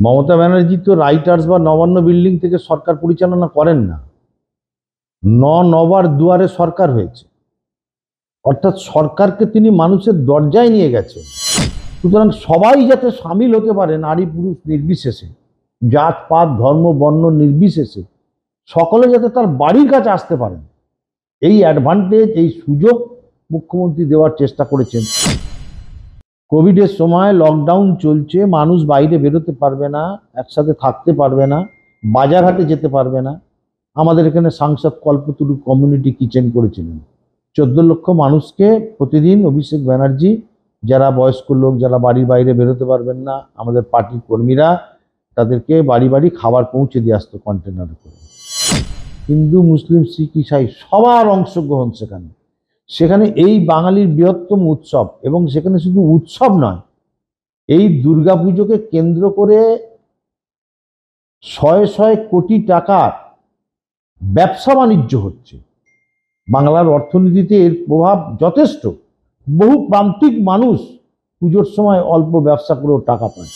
মমতা ব্যানার্জি তো রাইটার্স বা নবান্ন বিল্ডিং থেকে সরকার পরিচালনা করেন না। নবার দুয়ারে সরকার হয়েছে, অর্থাৎ সরকারকে তিনি মানুষের দরজায় নিয়ে গেছেন। সুতরাং সবাই যাতে সামিল হতে পারে, নারী পুরুষ নির্বিশেষে, জাতপাত ধর্ম বর্ণ নির্বিশেষে সকলে যাতে তার বাড়ির কাছে আসতে পারেন, এই অ্যাডভান্টেজ, এই সুযোগ মুখ্যমন্ত্রী দেওয়ার চেষ্টা করেছেন। কোভিডের সময় লকডাউন চলছে, মানুষ বাইরে বেরোতে পারবে না, একসাথে থাকতে পারবে না, বাজার হাটে যেতে পারবে না। আমাদের এখানে সাংসদ কল্পতরু কমিউনিটি কিচেন করেছিলেন। 14 লক্ষ মানুষকে প্রতিদিন অভিষেক ব্যানার্জি, যারা বয়স্ক লোক, যারা বাড়ির বাইরে বেরোতে পারবেন না, আমাদের পার্টির কর্মীরা তাদেরকে বাড়ি বাড়ি খাবার পৌঁছে দিয়ে আসতো কন্টেনারে করে। হিন্দু মুসলিম শিখ ইসাই সবার অংশগ্রহণ সেখানে এই বাঙালির বৃহত্তম উৎসব, এবং সেখানে শুধু উৎসব নয়, এই দুর্গাপুজোকে কেন্দ্র করে শয়ে শয়ে কোটি টাকার ব্যবসা বাণিজ্য হচ্ছে। বাংলার অর্থনীতিতে এর প্রভাব যথেষ্ট। বহু প্রান্তিক মানুষ পুজোর সময় অল্প ব্যবসা করেও টাকা পায়।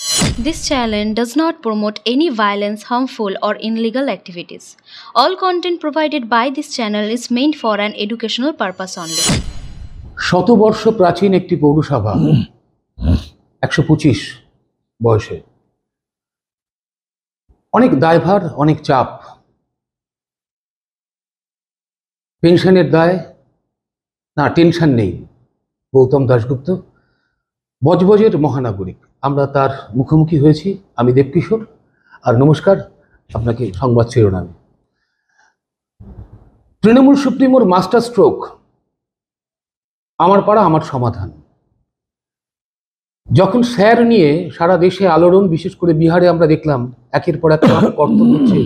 This channel does not promote any violence, harmful or illegal activities. All content provided by this channel is meant for an educational purpose only. শতবর্ষ প্রাচীন একটি পৌরসভা, 125 বয়সে, অনেক দায়ভার, অনেক চাপ, পেনশনের দায় না, টেনশন নেই। গৌতম দাশগুপ্ত বজবজের মহানাগরিক, আমরা তার মুখোমুখি হয়েছি। আমি দেবকিশোর, আর নমস্কার আপনাকে সংবাদ শিরোনামে। তৃণমূল সুপ্রিমোর মাস্টার স্ট্রোক, আমার পাড়া আমার সমাধান। যখন স্যার নিয়ে সারা দেশে আলোড়ন, বিশেষ করে বিহারে আমরা দেখলাম একের পর এক কর্তন হচ্ছে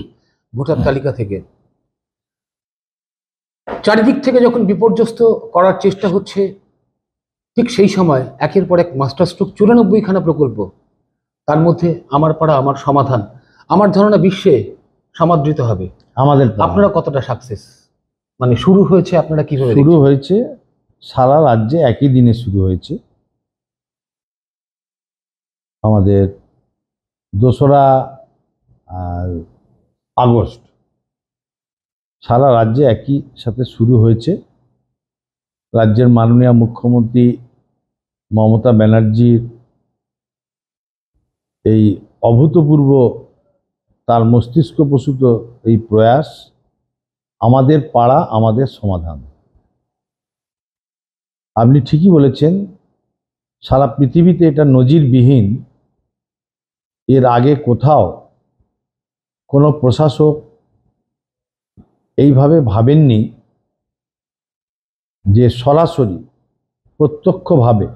ভোটার তালিকা থেকে, চারিদিক থেকে যখন বিপর্যস্ত করার চেষ্টা হচ্ছে, ঠিক সেই সময় একের পর এক মাস্টার স্ট্রোক, 94খানা প্রকল্প, তার মধ্যে আমার পাড়া আমার সমাধান, আমার ধারণা বিশ্বে সমাদৃত হবে। আমাদের আপনারা কতটা সাকসেস, মানে শুরু হয়েছে আপনারা কিভাবে? শুরু হয়েছে সারা রাজ্যে একই দিনে শুরু হয়েছে। আমাদের 2রা আগস্ট সারা রাজ্যে একই সাথে শুরু হয়েছে। রাজ্যের মাননীয় মুখ্যমন্ত্রী মমতা ব্যানার্জির এই অভূতপূর্ব, তার মস্তিষ্কপ্রসূত এই প্রয়াস, আমাদের পাড়া আমাদের সমাধান। আপনি ঠিকই বলেছেন, সারা পৃথিবীতে এটা নজিরবিহীন। এর আগে কোথাও কোনো প্রশাসক এইভাবে ভাবেননি যে সরাসরি প্রত্যক্ষভাবে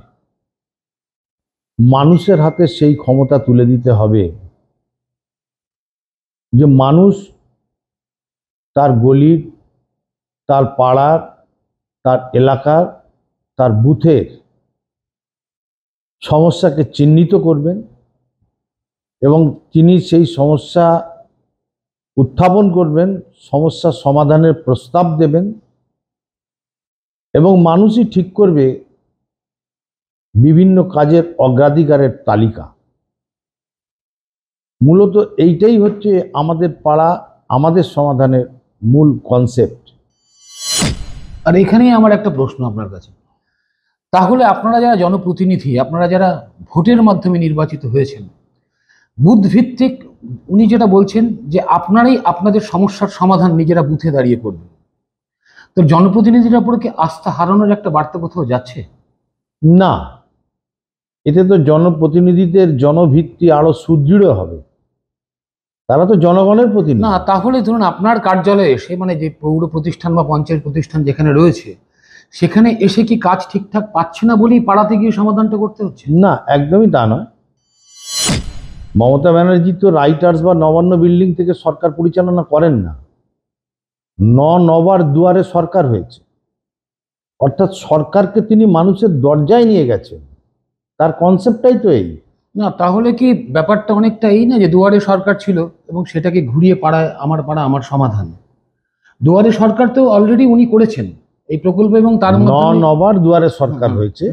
মানুষের হাতে সেই ক্ষমতা তুলে দিতে হবে যে মানুষ তার গলির, তার পাড়ার, তার এলাকার, তার বুথের সমস্যাকে চিহ্নিত করবেন এবং তিনি সেই সমস্যা উত্থাপন করবেন, সমস্যা সমাধানের প্রস্তাব দেবেন, এবং মানুষই ঠিক করবে বিভিন্ন কাজের অগ্রাধিকারের তালিকা। মূলত এইটাই হচ্ছে আমাদের পাড়া আমাদের সমাধানের মূল কনসেপ্ট। আর এখানেই আমার একটা প্রশ্ন আপনার কাছে, তাহলে আপনারা যারা জনপ্রতিনিধি, আপনারা যারা ভোটের মাধ্যমে নির্বাচিত হয়েছেন, বুথ ভিত্তিক, উনি যেটা বলছেন যে আপনারাই আপনাদের সমস্যার সমাধান নিজেরা বুথে দাঁড়িয়ে করবেন, তো জনপ্রতিনিধির উপরে কি আস্থা হারানোর একটা বার্তা কোথাও যাচ্ছে? না, এতে তো জনপ্রতিনিধিদের জনভিত্তি আরো সুদৃঢ় হবে। তারা তো জনগণের প্রতিনিধি। না, তাহলে ধরুন আপনার কার্যালয়ে এসে, মানে যে পৌর প্রতিষ্ঠান বা পঞ্চায়েত প্রতিষ্ঠান যেখানে রয়েছে, সেখানে এসে কি কাজ ঠিকঠাক পাচ্ছে না বলেই পাড়াতে গিয়ে সমাধানটা করতে হচ্ছে? না, একদমই তা নয়। মমতা ব্যানার্জি তো রাইটার্স বা নবান্ন বিল্ডিং থেকে সরকার পরিচালনা করেন না। নবার দুয়ারে সরকার হয়েছে, অর্থাৎ সরকারকে তিনি মানুষের দরজায় নিয়ে গেছেন। তার কনসেপ্টটাই তো এই। না, তাহলে কি ব্যাপারটা অনেকটা এই না যে দুয়ারে সরকার ছিল এবং সেটাকে ঘুরিয়ে পাড়া আমার সমাধান? দুয়ারে সরকার তো অলরেডি উনি করেছেন এই প্রকল্প, এবং তার নবার দুয়ারে সরকার হয়েছে।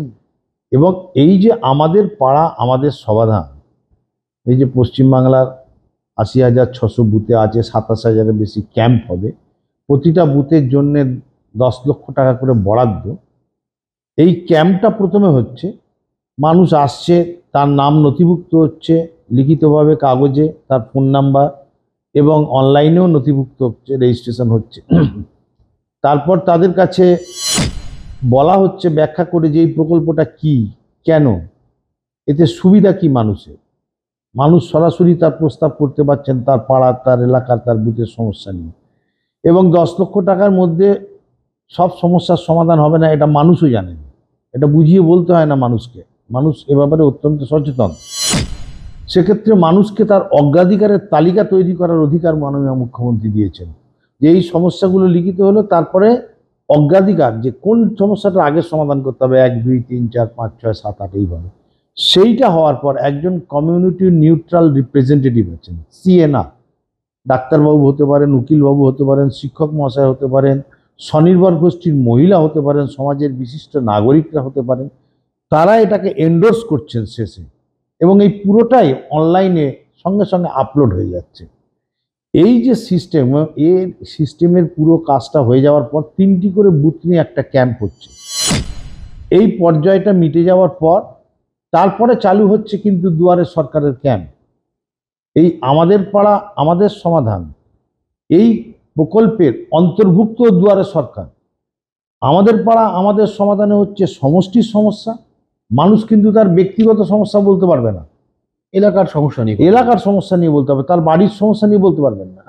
এবং এই যে আমাদের পাড়া আমাদের সমাধান, এই যে পশ্চিমবাংলার 80,600 বুথে আছে, 27,000-এর বেশি ক্যাম্প হবে, প্রতিটা বুথের জন্য 10 লক্ষ টাকা করে বরাদ্দ। এই ক্যাম্পটা প্রথমে হচ্ছে, মানুষ আসছে, তার নাম নথিভুক্ত হচ্ছে লিখিতভাবে কাগজে, তার ফোন নাম্বার, এবং অনলাইনেও নথিভুক্ত হচ্ছে, রেজিস্ট্রেশন হচ্ছে। তারপর তাদের কাছে বলা হচ্ছে ব্যাখ্যা করে যে এই প্রকল্পটা কি, কেন, এতে সুবিধা কি মানুষের। মানুষ সরাসরি তার প্রস্তাব করতে পারছেন তার পাড়ার, তার এলাকার, তার বুথের সমস্যা নিয়ে। এবং 10 লক্ষ টাকার মধ্যে সব সমস্যার সমাধান হবে না, এটা মানুষও জানেন, এটা বুঝিয়ে বলতে হয় না মানুষকে, মানুষ এ ব্যাপারে অত্যন্ত সচেতন। সেক্ষেত্রে মানুষকে তার অগ্রাধিকারের তালিকা তৈরি করার অধিকার মাননীয় মুখ্যমন্ত্রী দিয়েছেন, যে এই সমস্যাগুলো লিখিত হলো, তারপরে অগ্রাধিকার যে কোন সমস্যাটা আগে সমাধান করতে হবে, 1, 2, 3, 4, 5, 6, 7, 8 এইভাবে। সেইটা হওয়ার পর একজন কমিউনিটি নিউট্রাল রিপ্রেজেন্টেটিভ আছেন, সিএনআর, ডাক্তারবাবু হতে পারেন, উকিলবাবু হতে পারেন, শিক্ষক মহাশয় হতে পারেন, স্বনির্ভর গোষ্ঠীর মহিলা হতে পারেন, সমাজের বিশিষ্ট নাগরিকরা হতে পারেন, তারা এটাকে এন্ডোর্স করছেন শেষে, এবং এই পুরোটাই অনলাইনে সঙ্গে সঙ্গে আপলোড হয়ে যাচ্ছে। এই যে সিস্টেম, এর সিস্টেমের পুরো কাজটা হয়ে যাওয়ার পর 3টি করে বুথ নিয়ে একটা ক্যাম্প হচ্ছে। এই পর্যায়টা মিটে যাওয়ার পর তারপরে চালু হচ্ছে কিন্তু দুয়ারে সরকারের ক্যাম্প। এই আমাদের পাড়া আমাদের সমাধান, এই প্রকল্পের অন্তর্ভুক্ত দুয়ারে সরকার। আমাদের পাড়া আমাদের সমাধানে হচ্ছে সমষ্টির সমস্যা, মানুষ কিন্তু তার ব্যক্তিগত সমস্যা বলতে পারবে না, এলাকার সমস্যা নিয়ে এলাকার সমস্যা নিয়ে বলতে হবে, তার বাড়ির সমস্যা নিয়ে বলতে পারবেন না,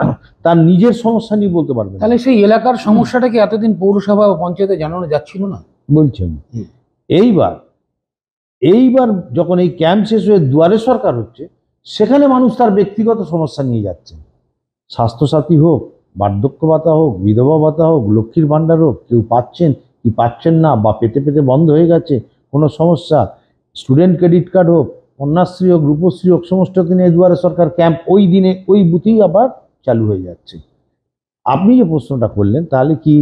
তার নিজের সমস্যা নিয়ে বলতে পারবেন না। তাহলে সেই এলাকার সমস্যাটাকে এতদিন পৌরসভা ও পঞ্চায়েতে জানানো যাচ্ছিল না বলছেন। এইবার যখন এই ক্যাম্প শেষ হয়ে দুয়ারে সরকার হচ্ছে, সেখানে মানুষ তার ব্যক্তিগত সমস্যা নিয়ে যাচ্ছে। স্বাস্থ্যসাথী হোক, বার্ধক্য ভাতা হোক, বিধবা ভাতা হোক, লক্ষ্মীর ভাণ্ডার হোক, কেউ পাচ্ছেন কি পাচ্ছেন না, বা পেতে পেতে বন্ধ হয়ে গেছে কোনো সমস্যা, স্টুডেন্ট ক্রেডিট কার্ড হোক, কন্যাশ্রী হোক, রূপশ্রী হোক, সমস্তকে নিয়ে দুয়ারে সরকার ক্যাম্প ওই দিনে ওই বুথেই আবার চালু হয়ে যাচ্ছে। আপনি যে প্রশ্নটা করলেন, তাহলে কি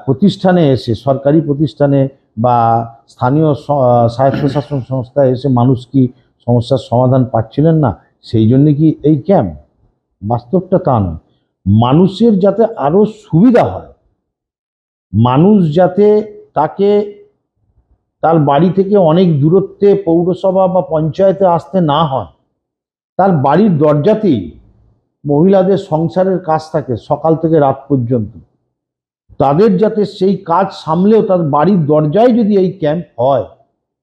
প্রতিষ্ঠানে এসে, সরকারি প্রতিষ্ঠানে বা স্থানীয় স্বায়ত্তশাসন সংস্থায় এসে মানুষ কি সমস্যার সমাধান পাচ্ছিলেন না, সেই জন্য কি এই ক্যাম্প? বাস্তবটা তা নয়। মানুষের যাতে আরো সুবিধা হয়, মানুষ যাতে তাকে তার বাড়ি থেকে অনেক দূরত্বে পৌরসভা বা পঞ্চায়েতে আসতে না হয়, তার বাড়ির দরজাতেই মহিলাদের সংসারের কাজ থাকে সকাল থেকে রাত পর্যন্ত, তাদের যাতে সেই কাজ সামলেও তার বাড়ির দরজায় যদি এই ক্যাম্প হয়,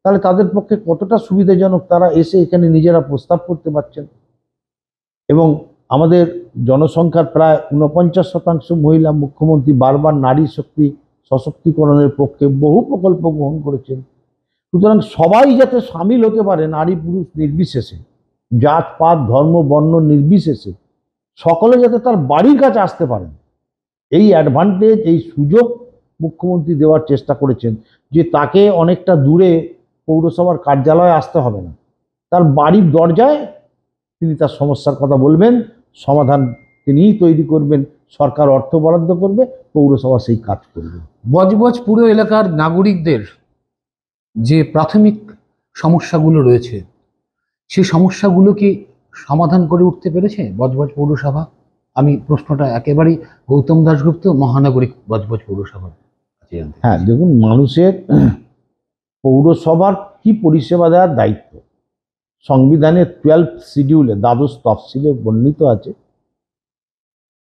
তাহলে তাদের পক্ষে কতটা সুবিধাজনক, তারা এসে এখানে নিজেরা প্রস্তাব করতে পারছেন। এবং আমাদের জনসংখ্যার প্রায় 49% মহিলা। মুখ্যমন্ত্রী বারবার নারী শক্তি সশক্তিকরণের পক্ষে বহু প্রকল্প গ্রহণ করেছেন। সুতরাং সবাই যাতে সামিল হতে পারে, নারী পুরুষ নির্বিশেষে, জাত পাত ধর্ম বর্ণ নির্বিশেষে, সকলে যাতে তার বাড়ির কাছে আসতে পারেন, এই অ্যাডভান্টেজ, এই সুযোগ মুখ্যমন্ত্রী দেওয়ার চেষ্টা করেছেন, যে তাকে অনেকটা দূরে পৌরসভার কার্যালয়ে আসতে হবে না, তার বাড়ির দরজায় তিনি তার সমস্যার কথা বলবেন, সমাধান তিনিই তৈরি করবেন, সরকার অর্থ বরাদ্দ করবে, পৌরসভা সেই কাজ করবে। বজবজ পুরো এলাকার নাগরিকদের যে প্রাথমিক সমস্যাগুলো রয়েছে, সেই সমস্যাগুলো কি সমাধান করে উঠতে পেরেছে বজবজ পৌরসভা? আমি প্রশ্নটা একেবারেই গৌতম দাশগুপ্ত, মহানগরী বজবজ পৌরসভার কাছে জানতে চাই। হ্যাঁ, দেখুন, মানুষের পৌরসভার কি পরিষেবা দেওয়ার দায়িত্ব সংবিধানের 12th শিডিউলে, দ্বাদশ তফসিলে বর্ণিত আছে,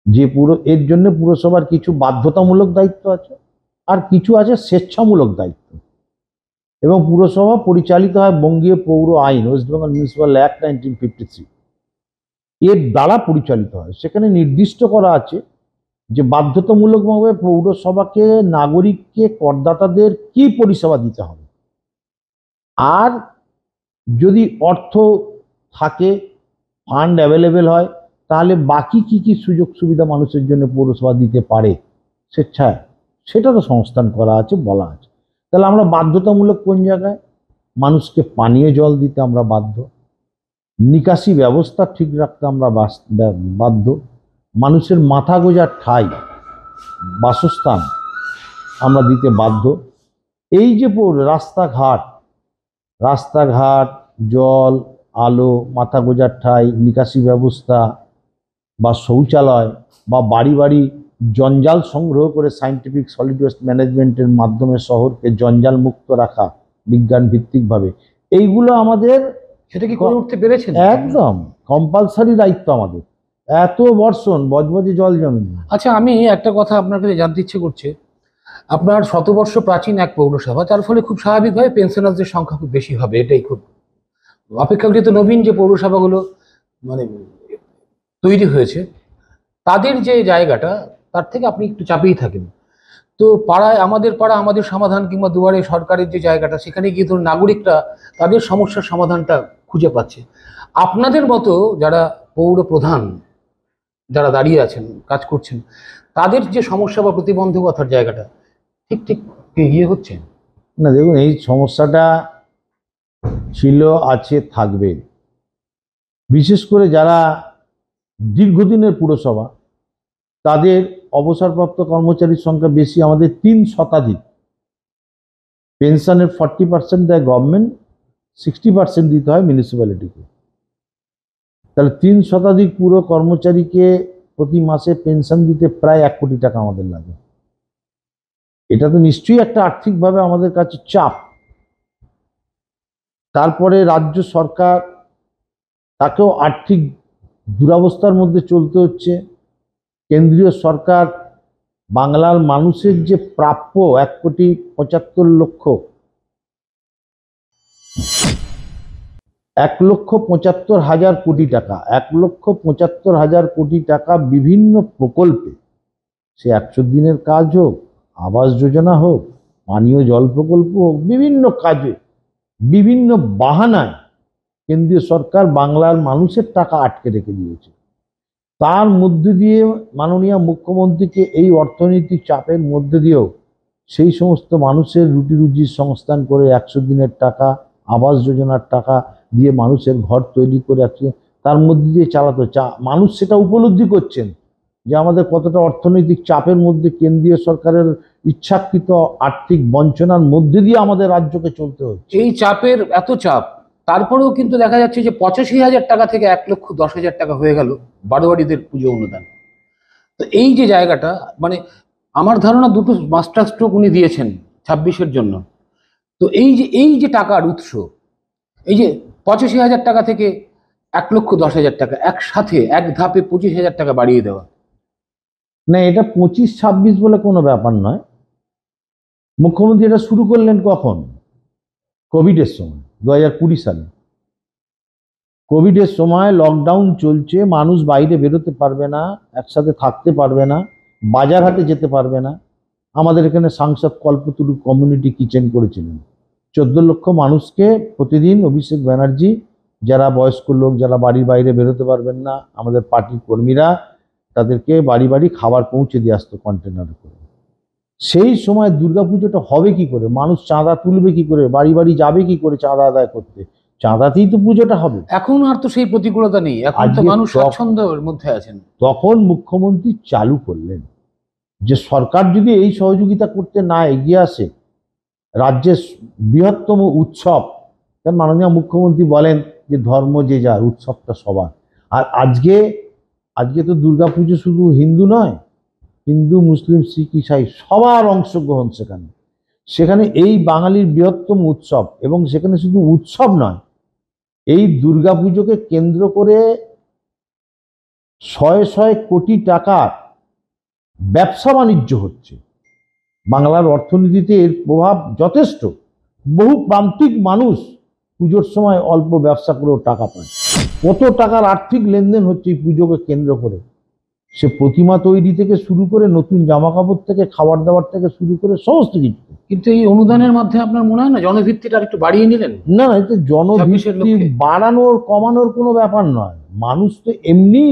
যে এর জন্য পুরসভার কিছু বাধ্যতামূলক দায়িত্ব আছে, আর কিছু আছে স্বেচ্ছামূলক দায়িত্ব। এবং পুরসভা পরিচালিত হয় বঙ্গীয় পৌর আইন, ওয়েস্ট বেঙ্গল মিউনিসিপ্যাল অ্যাক্ট 1953, এর দ্বারা পরিচালিত হয়। সেখানে নির্দিষ্ট করা আছে যে বাধ্যতামূলকভাবে পৌরসভাকে নাগরিককে, করদাতাদের কি পরিষেবা দিতে হবে, আর যদি অর্থ থাকে, ফান্ড অ্যাভেলেবেল হয়, তাহলে বাকি কি কি সুযোগ সুবিধা মানুষের জন্য পৌরসভা দিতে পারে স্বেচ্ছায়, সেটারও সংস্থান করা আছে, বলা আছে। তাহলে আমরা বাধ্যতামূলক কোন জায়গায়? মানুষকে পানীয় জল দিতে আমরা বাধ্য, নিকাশি ব্যবস্থা ঠিক রাখতে আমরা বাধ্য, মানুষের মাথা গোঁজার ঠাঁই, বাসস্থান আমরা দিতে বাধ্য। এই যে রাস্তাঘাট, জল, আলো, মাথা গোজার ঠাঁই, নিকাশি ব্যবস্থা বা শৌচালয় বা বাড়ি বাড়ি জঞ্জাল সংগ্রহ করে সায়েন্টিফিক সলিড ওয়েস্ট ম্যানেজমেন্টের মাধ্যমে শহরকে জঞ্জাল মুক্ত রাখা বিজ্ঞান ভিত্তিকভাবে, এইগুলো আমাদের সেটা কি করে উঠতে পেরেছেন? একদম কম্পালসারি দায়িত্ব আমাদের। এত বর্ষণ বজবজে জল জমেনি। আচ্ছা, আমি একটা কথা আপনার কাছে জানতে ইচ্ছে করছে। আপনার শতবর্ষ প্রাচীন এক পৌরসভা, তার ফলে খুব স্বাভাবিকভাবে পেনশনারদের সংখ্যা খুব বেশি হবে, এটাই খুব অপেক্ষাকৃত নবীন যে পৌরসভাগুলো মানে তৈরি হয়েছে, তাদের যে জায়গাটা তার থেকে আপনি একটু চাপেই থাকেন। তো পাড়া আমাদের সমাধান কিংবা দুয়ারে সরকারের যে জায়গাটা, সেখানে গিয়ে ধরুন নাগরিকরা তাদের সমস্যার সমাধানটা খুঁজে পাচ্ছে। আপনাদের মতো যারা পৌর প্রধান যারা দাঁড়িয়ে আছেন, কাজ করছেন, তাদের যে সমস্যা বা প্রতিবন্ধকতার জায়গাটা ঠিক ঠিক ইয়ে হচ্ছে না, দেখুন এই সমস্যাটা ছিল, আছে, থাকবে। বিশেষ করে যারা দীর্ঘদিনের পুরসভা, তাদের অবসরপ্রাপ্ত কর্মচারীর সংখ্যা বেশি। আমাদের 3 শতাধিক। পেনশনের 40% দেয় গভর্নমেন্ট, 60% দিতে হয় মিউনিসিপ্যালিটিকে। তাহলে 3 শতাধিক পুরো কর্মচারীকে প্রতি মাসে পেনশন দিতে প্রায় 1 কোটি টাকা আমাদের লাগে। এটা তো নিশ্চয়ই একটা আর্থিকভাবে আমাদের কাছে চাপ। তারপরে রাজ্য সরকার, তাকেও আর্থিক দুরবস্থার মধ্যে চলতে হচ্ছে। কেন্দ্রীয় সরকার বাংলার মানুষের যে প্রাপ্য 1,75,00,000 কোটি টাকা, 1,75,000 কোটি টাকা বিভিন্ন প্রকল্পে, সে 100 দিনের কাজ হোক, আবাস যোজনা হোক, পানীয় জল প্রকল্প হোক, বিভিন্ন কাজে বিভিন্ন বাহানায় কেন্দ্রীয় সরকার বাংলার মানুষের টাকা আটকে রেখে দিয়েছে। তার মধ্যে দিয়ে মাননীয় মুখ্যমন্ত্রীকে এই অর্থনৈতিক চাপের মধ্যে দিয়েও সেই সমস্ত মানুষের রুটি রুজির সংস্থান করে 100 দিনের টাকা, আবাস যোজনার টাকা দিয়ে মানুষের ঘর তৈরি করে তার মধ্যে দিয়ে চালাতে মানুষ সেটা উপলব্ধি করছেন যে আমাদের কতটা অর্থনৈতিক চাপের মধ্যে কেন্দ্রীয় সরকারের ইচ্ছাকৃত আর্থিক বঞ্চনার মধ্যে দিয়ে আমাদের রাজ্যকে চলতে হচ্ছে। এই চাপের এত চাপ, তারপরেও কিন্তু দেখা যাচ্ছে যে 85,000 টাকা থেকে 1,10,000 টাকা হয়ে গেল বারোয়ারিদের পুজো অনুদান। তো এই যে জায়গাটা, মানে আমার ধারণা দুটো মাস্টার স্ট্রোক উনি দিয়েছেন 26-এর জন্য। তো এই যে টাকার উৎস, এই যে 85,000 টাকা থেকে 1,10,000 টাকা একসাথে এক ধাপে 25,000 টাকা বাড়িয়ে দেওয়া, না, এটা 25-26 বলে কোনো ব্যাপার নয়। মুখ্যমন্ত্রী এটা শুরু করলেন কখন? কোভিডের সময়, 2020 সালে। কোভিডের সময় লকডাউন চলছে, মানুষ বাইরে বেরোতে পারবে না, একসাথে থাকতে পারবে না, বাজারহাটে যেতে পারবে না। আমাদের এখানে সাংসদ কল্পতরু কমিউনিটি কিচেন করেছিলেন। 14 লক্ষ মানুষকে প্রতিদিন অভিষেক ব্যানার্জি, যারা বয়স্ক লোক, যারা বাড়ির বাইরে বেরোতে পারবেন না, আমাদের পার্টির কর্মীরা তাদেরকে বাড়ি বাড়ি খাবার পৌঁছে দিয়ে আসতো কন্টেনারে করে। সেই সময় দুর্গাপুজোটা হবে কি করে? মানুষ চাঁদা তুলবে কি করে? বাড়ি বাড়ি যাবে কি করে চাঁদা আদায় করতে? চাঁদাতেই তো পুজোটা হবে। এখন আর তো সেই প্রতিকূলতা নেই, এখন তো মানুষ স্বাচ্ছন্দ্যের মধ্যে আছেন। তখন মুখ্যমন্ত্রী চালু করলেন যে সরকার যদি এই সহযোগিতা করতে না এগিয়ে আসে, রাজ্যের বৃহত্তম উৎসব, কারণ মাননীয় মুখ্যমন্ত্রী বলেন যে ধর্ম যে যার, উৎসবটা সবার। আর আজকে তো দুর্গাপুজো শুধু হিন্দু নয়, হিন্দু, মুসলিম, শিখ, ইসাই সবার অংশগ্রহণ সেখানে এই বাঙালির বৃহত্তম উৎসব। এবং সেখানে শুধু উৎসব নয়, এই দুর্গাপুজোকে কেন্দ্র করে শয়ে শয়ে কোটি টাকার ব্যবসা বাণিজ্য হচ্ছে। বাংলার অর্থনীতিতে এর প্রভাব যথেষ্ট। বহু প্রান্তিক মানুষ পুজোর সময় অল্প ব্যবসা করেও টাকা পায়। কত টাকার আর্থিক লেনদেন হচ্ছে এই পুজোকে কেন্দ্র করে। সে প্রতিমা তৈরি থেকে শুরু করে, নতুন জামা কাপড় থেকে, খাবার দাবার থেকে শুরু করে সমস্ত কিছু। কিন্তু এই অনুদানের মাধ্যমে আপনার মনে হয় না জনভিত্তিটা একটু বাড়িয়ে নিলেন? না, এটা জনভিত্তি বাড়ানোর কমানোর কোনো ব্যাপার নয়। মানুষ তো এমনি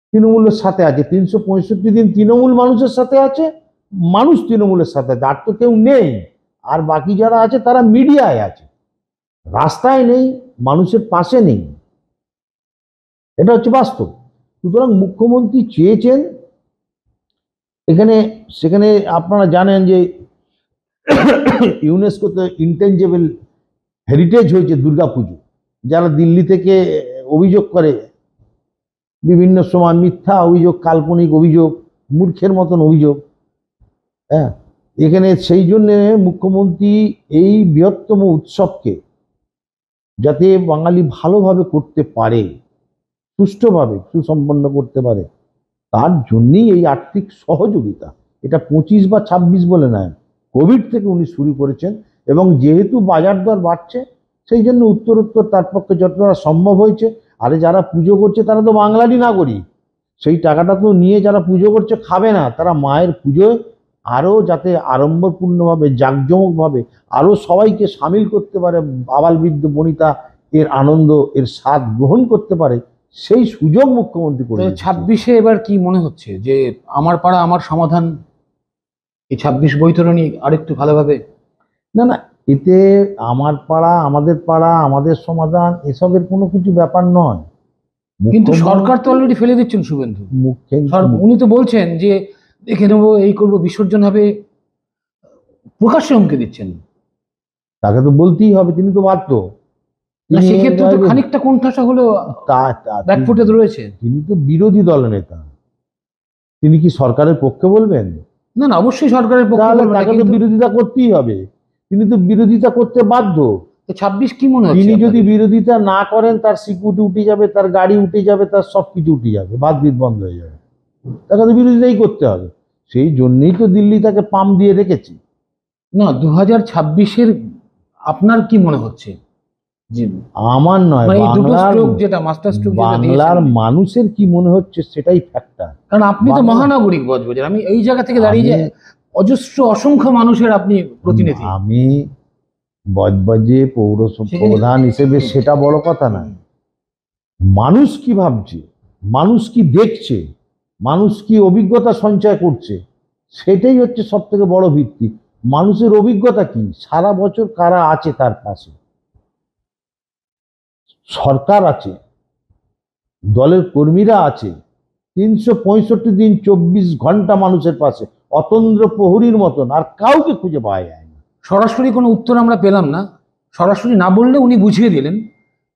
তৃণমূলের সাথে আছে, 365 দিন তৃণমূল মানুষের সাথে আছে, মানুষ তৃণমূলের সাথে আছে, আর তো কেউ নেই। আর বাকি যারা আছে তারা মিডিয়ায় আছে, রাস্তায় নেই, মানুষের পাশে নেই। এটা হচ্ছে বাস্তব। সুতরাং মুখ্যমন্ত্রী চেয়েছেন সেখানে আপনারা জানেন যে ইউনেস্কোতে ইনটেনজিবল হেরিটেজ হয়েছে দুর্গাপুজো। যারা দিল্লি থেকে অভিযোগ করে, বিভিন্ন সময় মিথ্যা অভিযোগ, কাল্পনিক অভিযোগ, মূর্খের মতন অভিযোগ। হ্যাঁ, এখানে সেই জন্যে মুখ্যমন্ত্রী এই বৃহত্তম উৎসবকে যাতে বাঙালি ভালোভাবে করতে পারে, সুষ্ঠুভাবে সুসম্পন্ন করতে পারে, তার জন্যই এই আর্থিক সহযোগিতা। এটা 25 বা 26 বলে নয়, কোভিড থেকে উনি শুরু করেছেন। এবং যেহেতু বাজার দর বাড়ছে, সেই জন্য উত্তরোত্তর তার পক্ষে যতটা সম্ভব হয়েছে। আরে যারা পুজো করছে তারা তো বাঙালি নাগরিক, সেই টাকাটা তো নিয়ে যারা পুজো করছে খাবে না, তারা মায়ের পুজোয় আরও যাতে আড়ম্বরপূর্ণভাবে, জাঁকজমকভাবে আরও সবাইকে সামিল করতে পারে, আবাল বৃদ্ধ বনিতা এর আনন্দ, এর স্বাদ গ্রহণ করতে পারে, সেই সুযোগ মুখ্যমন্ত্রী করে দিয়েছে। 26-এ এবার কি মনে হচ্ছে যে আমার পাড়া আমার সমাধান, এই 26 বৈতরণী আরেকটু ভালোভাবে? না না, এতে আমার পাড়া, আমাদের সমাধান এসবের কোনো কিছু ব্যাপার নয়। কিন্তু সরকার তো অলরেডি ফেলে দিচ্ছেন শুভেন্দু। উনি তো বলছেন যে দেখে নেবো, এই করবো, বিসর্জন হবে, প্রকাশ্যে হুমকি দিচ্ছেন। তাকে তো বলতেই হবে, তিনি তো বাধ্য। না, সেক্ষেত্রে তো খানিকটা কোণঠাসা হলেও ব্যাকফুটে রয়েছে। তিনি তো বিরোধী দলনেতা, তিনি কি সরকারের পক্ষে বলবেন? না না, অবশ্যই সরকারের পক্ষে বলবেন, তাকে তো বিরোধিতা করতেই হবে, তিনি তো বিরোধিতা করতে বাধ্য। 26 কি মনে হচ্ছে? তিনি যদি বিরোধিতা না করেন, তার সিকিউরিটি উঠে যাবে, তার গাড়ি উঠে যাবে, তার সবকিছু উঠে যাবে, বাদবিদ বন্ধ হয়ে যাবে। তাকে তো বিরোধিতাই করতে হবে, সেই জন্যই তো দিল্লি তাকে পাম দিয়ে রেখেছে। না, 2026-এর আপনার কি মনে হচ্ছে? আমার নয়, বাংলার মানুষের কি মনে হচ্ছে সেটাই ফ্যাক্টর। কারণ আপনি তো মহানাগরিক বজবজের, আমি এই জায়গা থেকে দাঁড়িয়ে যে অজস্র অসংখ্য মানুষের আপনি প্রতিনিধি। আমি বজবজে পৌরসভা প্রধান হিসেবে সেটা বড় কথা না, মানুষ কি ভাবছে, মানুষ কি দেখছে, মানুষ কি অভিজ্ঞতা সঞ্চয় করছে, সেটাই হচ্ছে সব থেকে বড় ভিত্তি। মানুষের অভিজ্ঞতা কি, সারা বছর কারা আছে তার পাশে, সরকার আছে, দলের কর্মীরা আছে, 365 দিন 24 ঘন্টা মানুষের পাশে, অতন্দ্র প্রহরীর মতন, আর কাউকে খুঁজে পাওয়া যায় না। সরাসরি কোনো উত্তর আমরা পেলাম না, সরাসরি না বললে উনি বুঝিয়ে দিলেন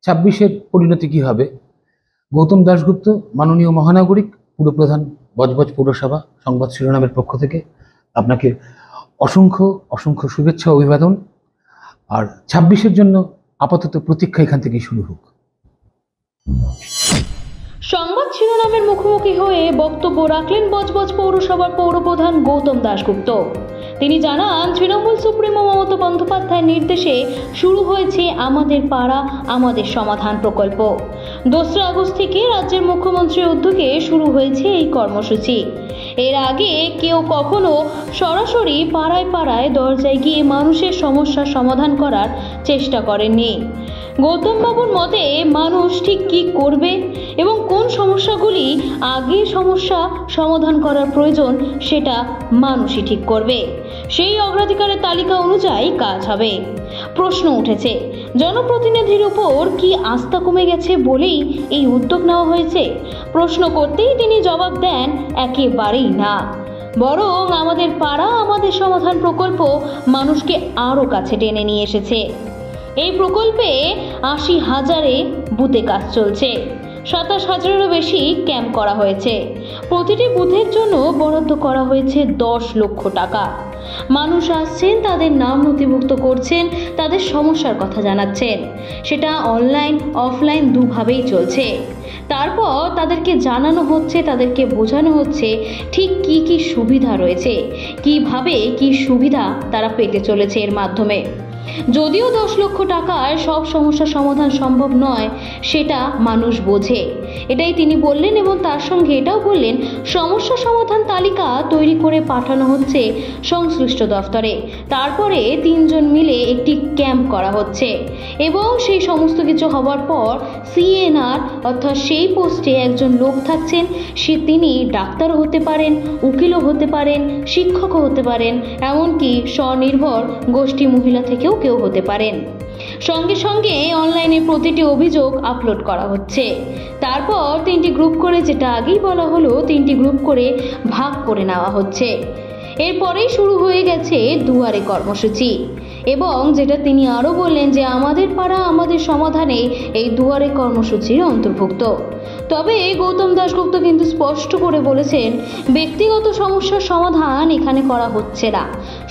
26-এর পরিণতি কি হবে। গৌতম দাশগুপ্ত, মাননীয় মহানাগরিক পুরপ্রধান, বজবজ পৌরসভা, সংবাদ শিরোনামের পক্ষ থেকে আপনাকে অসংখ্য অসংখ্য শুভেচ্ছা, অভিবাদন। আর 26-এর জন্য আপাতত প্রতীক্ষা এখান থেকেই শুরু হোক। সংবাদ শিরোনামের মুখোমুখি হয়ে বক্তব্য রাখলেন বজবজ পৌরসভার পৌরপ্রধান গৌতম দাশগুপ্ত। তিনি জানান, তৃণমূল সুপ্রিমো মমতা বন্দ্যোপাধ্যায়ের নির্দেশে শুরু হয়েছে আমাদের পাড়া আমাদের সমাধান প্রকল্প। 2 আগস্ট থেকে রাজ্যের মুখ্যমন্ত্রীর উদ্যোগে শুরু হয়েছে এই কর্মসূচি। এর আগে কেউ কখনো সরাসরি পাড়ায় পাড়ায় দরজায় গিয়ে মানুষের সমস্যার সমাধান করার চেষ্টা করেননি। গৌতম বাবুর মতে, মানুষ ঠিক কী করবে এবং কোন সমস্যাগুলি আগে সমস্যা সমাধান করার প্রয়োজন সেটা মানুষই ঠিক করবে। সেই অগ্রাধিকারের তালিকা অনুযায়ী কাজ হবে। প্রশ্ন উঠেছে, জনপ্রতিনিধির উপর কি আস্থা কমে গেছে বলেই এই উদ্যোগ নেওয়া হয়েছে? প্রশ্ন করতেই তিনি জবাব দেন, একেবারেই না, বরং আমাদের পাড়া আমাদের সমাধান প্রকল্প মানুষকে আরও কাছে টেনে নিয়ে এসেছে। এই প্রকল্পে 80,000 বুথে কাজ চলছে, 27,000-এরও বেশি ক্যাম্প করা হয়েছে। প্রতিটি বুথের জন্য বরাদ্দ করা হয়েছে 10 লক্ষ টাকা। মানুষ আসছেন, তাদের নাম নথিভুক্ত করছেন, তাদের সমস্যার কথা জানাচ্ছেন। সেটা অনলাইন অফলাইন দুভাবেই চলছে। তারপর তাদেরকে জানানো হচ্ছে, তাদেরকে বোঝানো হচ্ছে ঠিক কি কি সুবিধা রয়েছে, কিভাবে কি সুবিধা তারা পেতে চলেছে এর মাধ্যমে। যদিও 10 লক্ষ টাকায় সব সমস্যার সমাধান সম্ভব নয়, সেটা মানুষ বোঝে, এটাই তিনি বললেন। এবং তার সঙ্গে এটাও বললেন, সমস্যা সমাধান তালিকা তৈরি করে পাঠানো হচ্ছে সংশ্লিষ্ট দফতরে, তারপরে 3 জন মিলে একটি ক্যাম্প করা হচ্ছে এবং সেই সমস্ত কিছু হওয়ার পর সিএনআর অর্থাৎ সেই পোস্টে একজন লোক থাকছেন। তিনি ডাক্তারও হতে পারেন, উকিলও হতে পারেন, শিক্ষকও হতে পারেন, এমনকি স্বনির্ভর গোষ্ঠী মহিলা থেকেও কেউ হতে পারেন। সঙ্গে সঙ্গে অনলাইনে প্রতিটি অভিযোগ আপলোড করা হচ্ছে। তারপর 3টি গ্রুপ করে, যেটা আগেই বলা হলো, 3টি গ্রুপ করে ভাগ করে নেওয়া হচ্ছে। এরপরেই শুরু হয়ে গেছে দুয়ারে কর্মসূচি। এবং যেটা তিনি আরও বললেন যে আমাদের পাড়া আমাদের সমাধানে এই দুয়ারে কর্মসূচির অন্তর্ভুক্ত। তবে গৌতম দাশগুপ্ত কিন্তু স্পষ্ট করে বলেছেন ব্যক্তিগত সমস্যার সমাধান এখানে করা হচ্ছে না,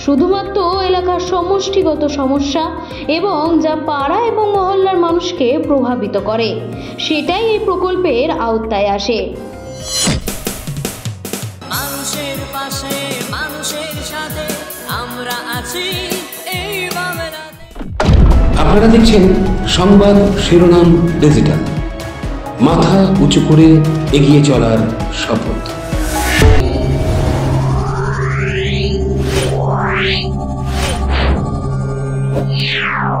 শুধুমাত্র এলাকার সমষ্টিগত সমস্যা এবং যা পাড়া এবং মহল্লার মানুষকে প্রভাবিত করে সেটাই এই প্রকল্পের আওতায় আসে। মানুষের পাশে মানুষের সাথে আমরা আছি এই বাংলাতে। আপনারা দেখছেন সংবাদ শিরোনাম ডিজিটাল, মাথা উঁচু করে এগিয়ে চলার শপথ। Yeah.